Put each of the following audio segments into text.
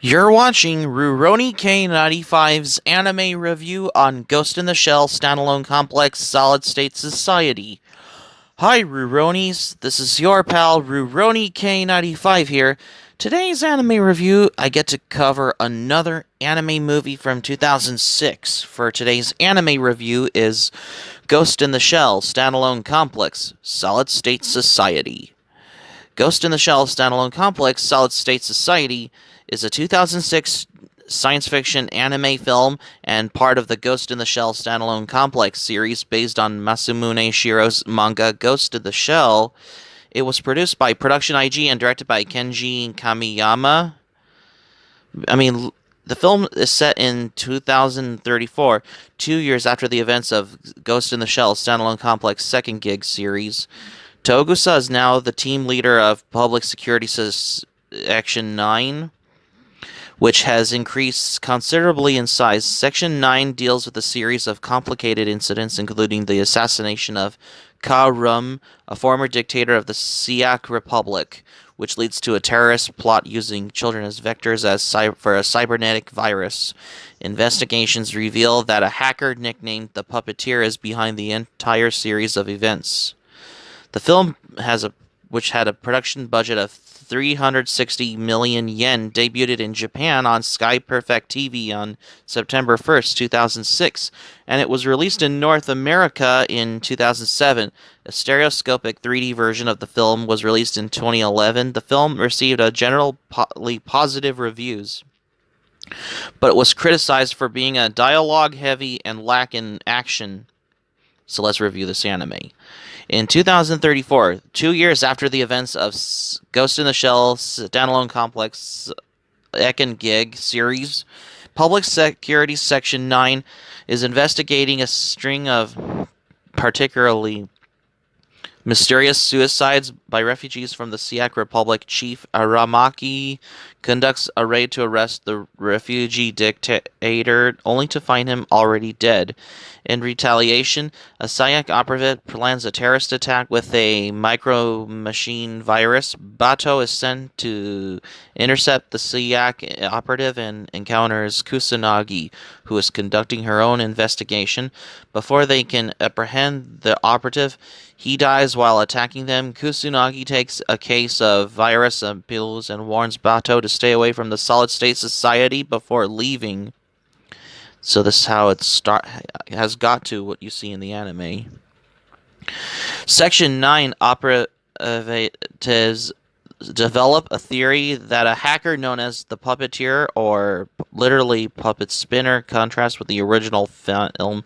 You're watching Rurouni K95's anime review on Ghost in the Shell Standalone Complex Solid State Society. Hi Ruronis, this is your pal Rurouni K95 here. Today's anime review, I get to cover another anime movie from 2006. For today's anime review is Ghost in the Shell Standalone Complex Solid State Society. Ghost in the Shell Standalone Complex Solid State Society is a 2006 science fiction anime film and part of the Ghost in the Shell Standalone Complex series based on Masamune Shirow's manga Ghost in the Shell. It was produced by Production IG and directed by Kenji Kamiyama. I mean, the film is set in 2034, 2 years after the events of Ghost in the Shell Standalone Complex second gig series. Togusa is now the team leader of Public Security Section 9, which has increased considerably in size. Section 9 deals with a series of complicated incidents, including the assassination of Ka Rum, a former dictator of the Siak Republic, which leads to a terrorist plot using children as vectors for a cybernetic virus. Investigations reveal that a hacker nicknamed the Puppeteer is behind the entire series of events. The film which had a production budget of 360 million yen, debuted in Japan on Sky Perfect TV on September 1st, 2006, and it was released in North America in 2007. A stereoscopic 3D version of the film was released in 2011. The film received a generally positive reviews, but it was criticized for being a dialogue heavy and lack in action. So let's review this anime. In 2034, 2 years after the events of Ghost in the Shell Standalone Complex Ekken Gig series, Public Security Section 9 is investigating a string of particularly mysterious suicides by refugees from the Siak Republic. Chief Aramaki conducts a raid to arrest the refugee dictator, only to find him already dead. In retaliation, a Siak operative plans a terrorist attack with a micro-machine virus. Bato is sent to intercept the Siak operative and encounters Kusanagi, who is conducting her own investigation. Before they can apprehend the operative, he dies while attacking them. Kusanagi takes a case of virus pills and warns Bato to stay away from the Solid State Society before leaving. So this is how has got to what you see in the anime. Section 9 operatives develop a theory that a hacker known as the Puppeteer, or literally Puppet Spinner, contrasts with the original film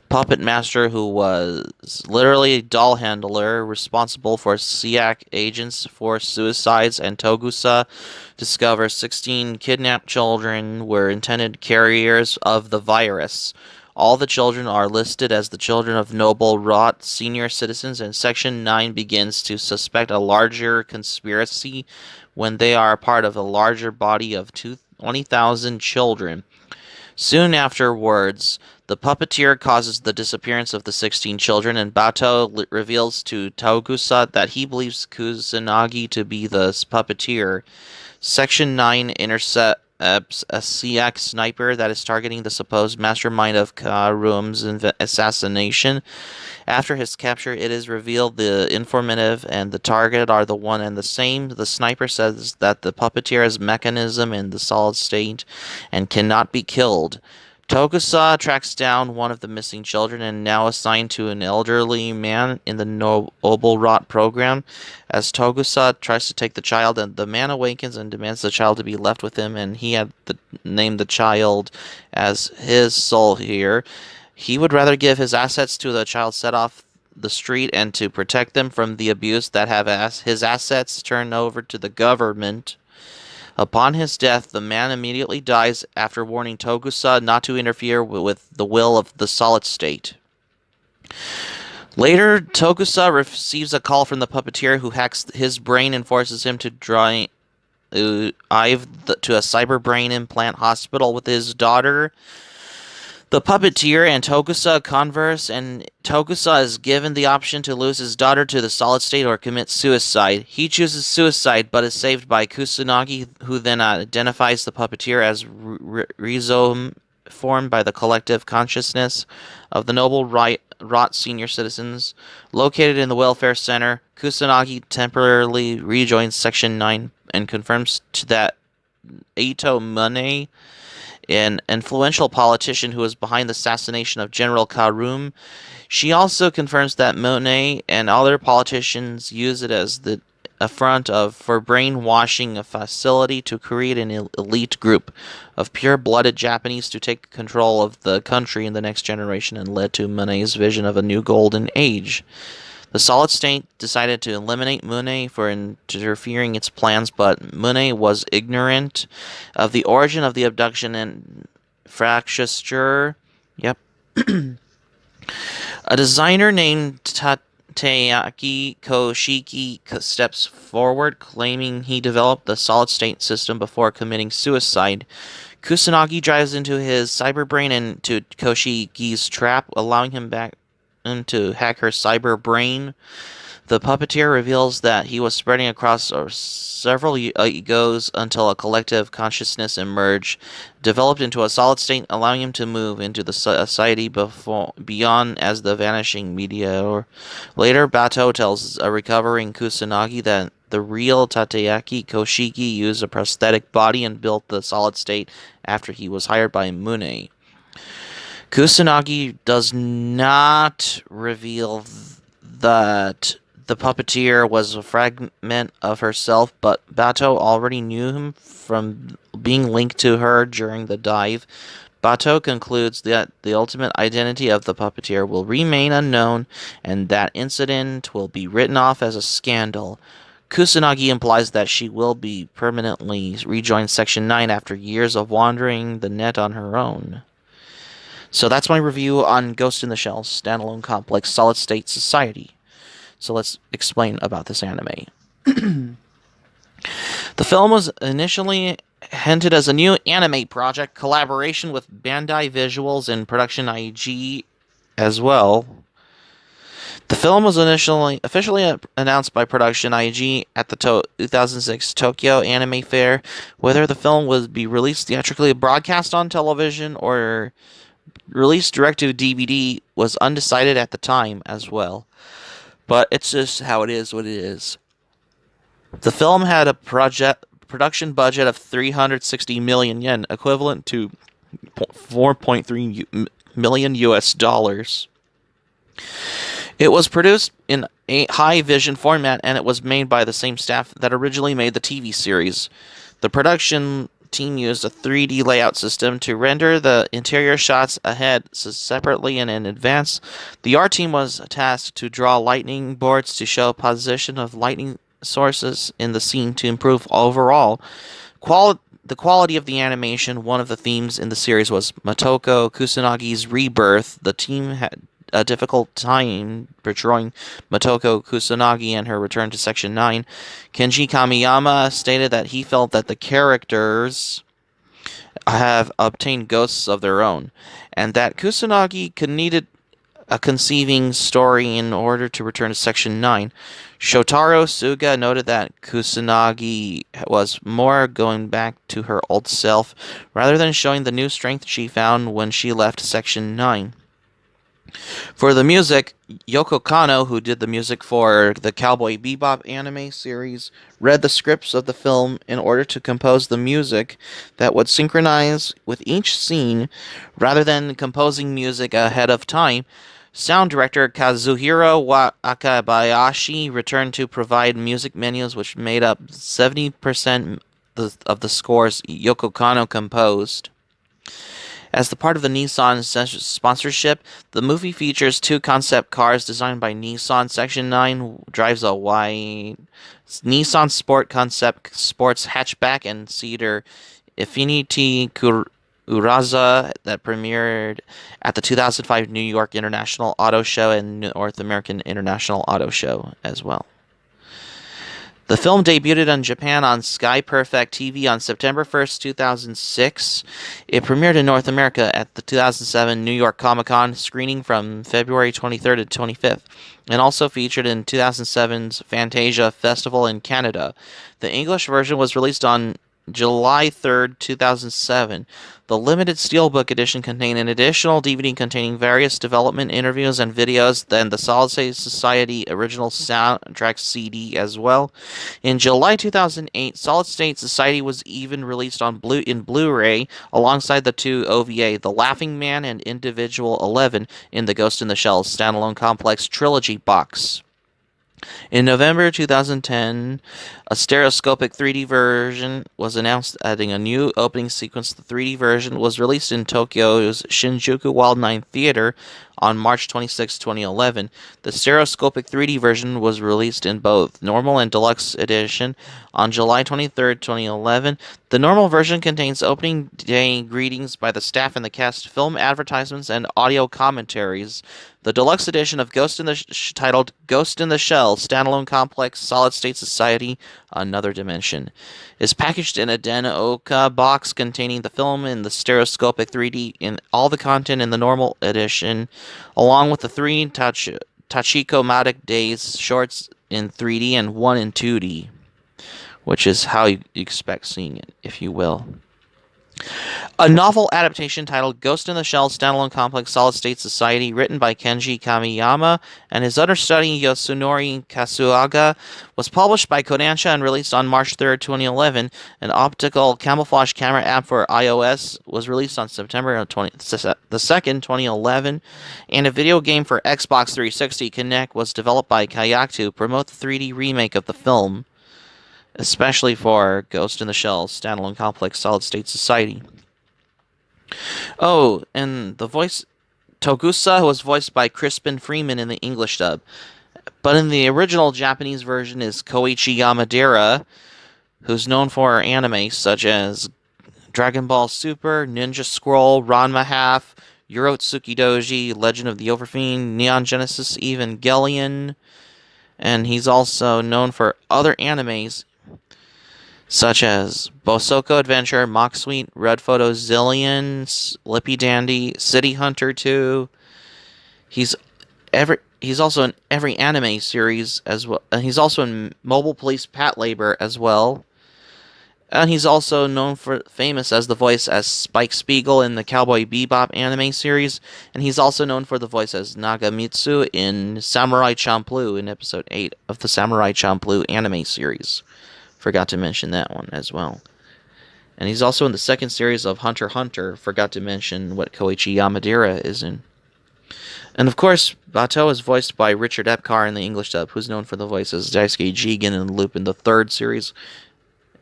Puppet Master, who was literally a doll handler responsible for Siak agents for suicides, and Togusa discovers 16 kidnapped children were intended carriers of the virus. All the children are listed as the children of noble Rot senior citizens, and Section 9 begins to suspect a larger conspiracy when they are part of a larger body of 20,000 children. Soon afterwards, the puppeteer causes the disappearance of the 16 children, and Bato reveals to Togusa that he believes Kusanagi to be the puppeteer. Section 9 intercepts a Siak sniper that is targeting the supposed mastermind of Karum's assassination. After his capture, it is revealed the informative and the target are the one and the same. The sniper says that the puppeteer has mechanism in the solid state and cannot be killed. Tokusa tracks down one of the missing children and now assigned to an elderly man in the Noble Rot program. As Togusa tries to take the child, and the man awakens and demands the child to be left with him, and he had named the child as his soul here. He would rather give his assets to the child set off the street and to protect them from the abuse that have his assets turned over to the government. Upon his death, the man immediately dies after warning Togusa not to interfere with the will of the solid state. Later, Togusa receives a call from the puppeteer, who hacks his brain and forces him to drive to a cyber brain implant hospital with his daughter. The puppeteer and Tokusa converse, and Tokusa is given the option to lose his daughter to the solid state or commit suicide. He chooses suicide, but is saved by Kusanagi, who then identifies the puppeteer as Rhizome, formed by the collective consciousness of the noble rot senior citizens. Located in the welfare center, Kusanagi temporarily rejoins Section 9 and confirms that Eito Mune, an influential politician who was behind the assassination of General Karum. She also confirms that Monet and other politicians use it as the a front of for brainwashing a facility to create an elite group of pure-blooded Japanese to take control of the country in the next generation, and led to Monet's vision of a new golden age. The Solid State decided to eliminate Mune for interfering its plans, but Mune was ignorant of the origin of the abduction and fracture. Yep. A designer named Tateaki Koshiki steps forward, claiming he developed the Solid State system before committing suicide. Kusanagi drives into his cyberbrain into Koshiki's trap, allowing him back to hack her cyber brain. The puppeteer reveals that he was spreading across several egos until a collective consciousness emerged, developed into a solid state, allowing him to move into the society beyond as the vanishing meteor. Later, Bato tells a recovering Kusanagi that the real Tateaki Koshiki used a prosthetic body and built the solid state after he was hired by Mune. Kusanagi does not reveal that the puppeteer was a fragment of herself, but Bato already knew him from being linked to her during the dive. Bato concludes that the ultimate identity of the puppeteer will remain unknown, and that incident will be written off as a scandal. Kusanagi implies that she will be permanently rejoin Section 9 after years of wandering the net on her own. So that's my review on Ghost in the Shell standalone complex solid state society. So let's explain about this anime. The film was initially hinted as a new anime project collaboration with Bandai Visuals and Production IG as well. The film was officially announced by Production IG at the 2006 Tokyo Anime Fair. Whether the film would be released theatrically, broadcast on television, or released direct to DVD was undecided at the time as well. But it's just how it is what it is. The film had a production budget of 360 million yen, equivalent to 4.3 million US dollars. It was produced in a high vision format, and it was made by the same staff that originally made the TV series. The production team used a 3D layout system to render the interior shots ahead separately and in advance. The art team was tasked to draw lightning boards to show position of lightning sources in the scene to improve overall the quality of the animation. One of the themes in the series was Motoko Kusanagi's rebirth. The team had a difficult time portraying Motoko Kusanagi and her return to Section 9. Kenji Kamiyama stated that he felt that the characters have obtained ghosts of their own, and that Kusanagi needed a conceiving story in order to return to Section 9. Shotaro Suga noted that Kusanagi was more going back to her old self, rather than showing the new strength she found when she left Section 9. For the music, Yoko Kanno, who did the music for the Cowboy Bebop anime series, read the scripts of the film in order to compose the music that would synchronize with each scene, rather than composing music ahead of time. Sound director Kazuhiro Wakabayashi returned to provide music menus, which made up 70% of the scores Yoko Kanno composed. As the part of the Nissan sponsorship, the movie features two concept cars designed by Nissan. Section 9 drives a white Nissan Sport concept sports hatchback and cedar Infiniti Uraza that premiered at the 2005 New York International Auto Show and North American International Auto Show as well. The film debuted in Japan on Sky Perfect TV on September 1st, 2006. It premiered in North America at the 2007 New York Comic Con screening from February 23rd to 25th, and also featured in 2007's Fantasia Festival in Canada. The English version was released on July 3rd, 2007. The limited steelbook edition contained an additional DVD containing various development interviews and videos, then the Solid State Society original soundtrack CD as well. In July 2008, Solid State Society was even released on Blu-ray alongside the two OVA, The Laughing Man and Individual 11, in the Ghost in the Shell standalone complex trilogy box. In November 2010, a stereoscopic 3D version was announced, adding a new opening sequence. The 3D version was released in Tokyo's Shinjuku Wild 9 Theater on March 26, 2011. The stereoscopic 3D version was released in both normal and deluxe edition on July 23, 2011. The normal version contains opening day greetings by the staff and the cast, film advertisements, and audio commentaries. The deluxe edition of titled Ghost in the Shell Standalone Complex Solid State Society Another Dimension is packaged in a Den-Oka box containing the film in the stereoscopic 3D in all the content in the normal edition, along with the three Tachiko Matic Days shorts in 3D and one in 2D, which is how you expect seeing it, if you will. A novel adaptation titled Ghost in the Shell Standalone Complex Solid State Society, written by Kenji Kamiyama and his understudy Yasunori Kasuaga, was published by Kodansha and released on March 3rd, 2011. An optical camouflage camera app for iOS was released on September 2nd, 2011, and a video game for Xbox 360 Kinect was developed by Kayak to promote the 3D remake of the film, especially for Ghost in the Shell Standalone Complex Solid State Society. Oh, and the voice Togusa was voiced by Crispin Freeman in the English dub, but in the original Japanese version is Koichi Yamadera, who's known for anime such as Dragon Ball Super, Ninja Scroll, Ranma Half, Urotsuki Doji, Legend of the Overfiend, Neon Genesis Evangelion, and he's also known for other animes such as Bosoko Adventure, Mock Sweet, Red Photo Zillion, Lippy Dandy, City Hunter 2. He's also in every anime series as well. And he's also in Mobile Police Pat Labor as well. And he's also famous as the voice as Spike Spiegel in the Cowboy Bebop anime series, and he's also known for the voice as Nagamitsu in Samurai Champloo in episode 8 of the Samurai Champloo anime series. Forgot to mention that one as well. And he's also in the second series of Hunter x Hunter. Forgot to mention what Koichi Yamadera is in. And of course, Batou is voiced by Richard Epcar in the English dub, who's known for the voice as Daisuke Jigen in Loop in the third series.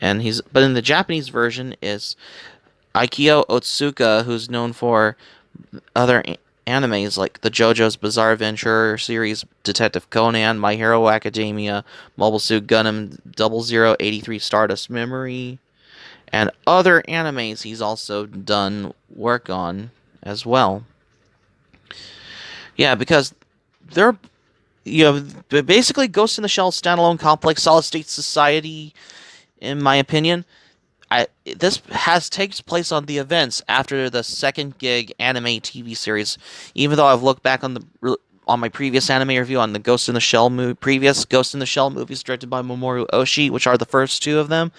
But in the Japanese version is Aikio Otsuka, who's known for other animes like the JoJo's Bizarre Adventure series, Detective Conan, My Hero Academia, Mobile Suit Gundam, 0083 Stardust Memory, and other animes he's also done work on as well. Yeah, because they're, basically Ghost in the Shell Standalone Complex Solid State Society, in my opinion, this takes place on the events after the second gig anime TV series. Even though I've looked back on my previous anime review on the Ghost in the Shell previous Ghost in the Shell movies directed by Mamoru Oshii, which are the first two of them,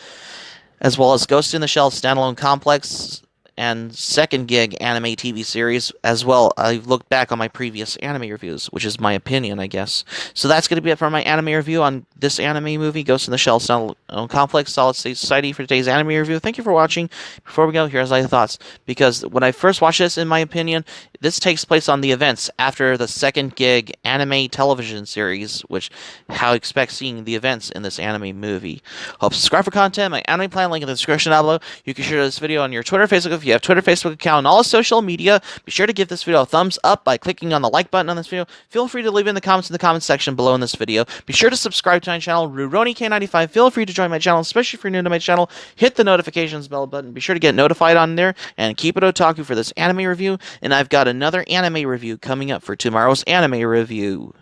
as well as Ghost in the Shell Standalone Complex and second gig anime TV series as well. I've looked back on my previous anime reviews, which is my opinion, I guess. So that's going to be it for my anime review on this anime movie, Ghost in the Shell Complex Solid State Society, for today's anime review. Thank you for watching. Before we go, here's my thoughts. Because when I first watched this, in my opinion, this takes place on the events after the second gig anime television series, which how I expect seeing the events in this anime movie. Hope subscribe for content. My anime plan link in the description down below. You can share this video on your Twitter, Facebook, if you have Twitter, Facebook account, and all social media. Be sure to give this video a thumbs up by clicking on the like button on this video. Feel free to leave in the comments in the comments section below in this video. Be sure to subscribe to my channel, RurouniK95. Feel free to join my channel, especially if you're new to my channel. Hit the notifications bell button. Be sure to get notified on there, and keep it otaku for this anime review. And I've got another anime review coming up for tomorrow's anime review.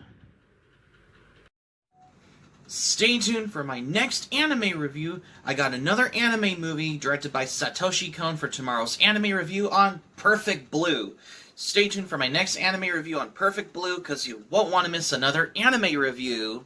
Stay tuned for my next anime review. I got another anime movie directed by Satoshi Kon for tomorrow's anime review on Perfect Blue. Stay tuned for my next anime review on Perfect Blue, because you won't want to miss another anime review.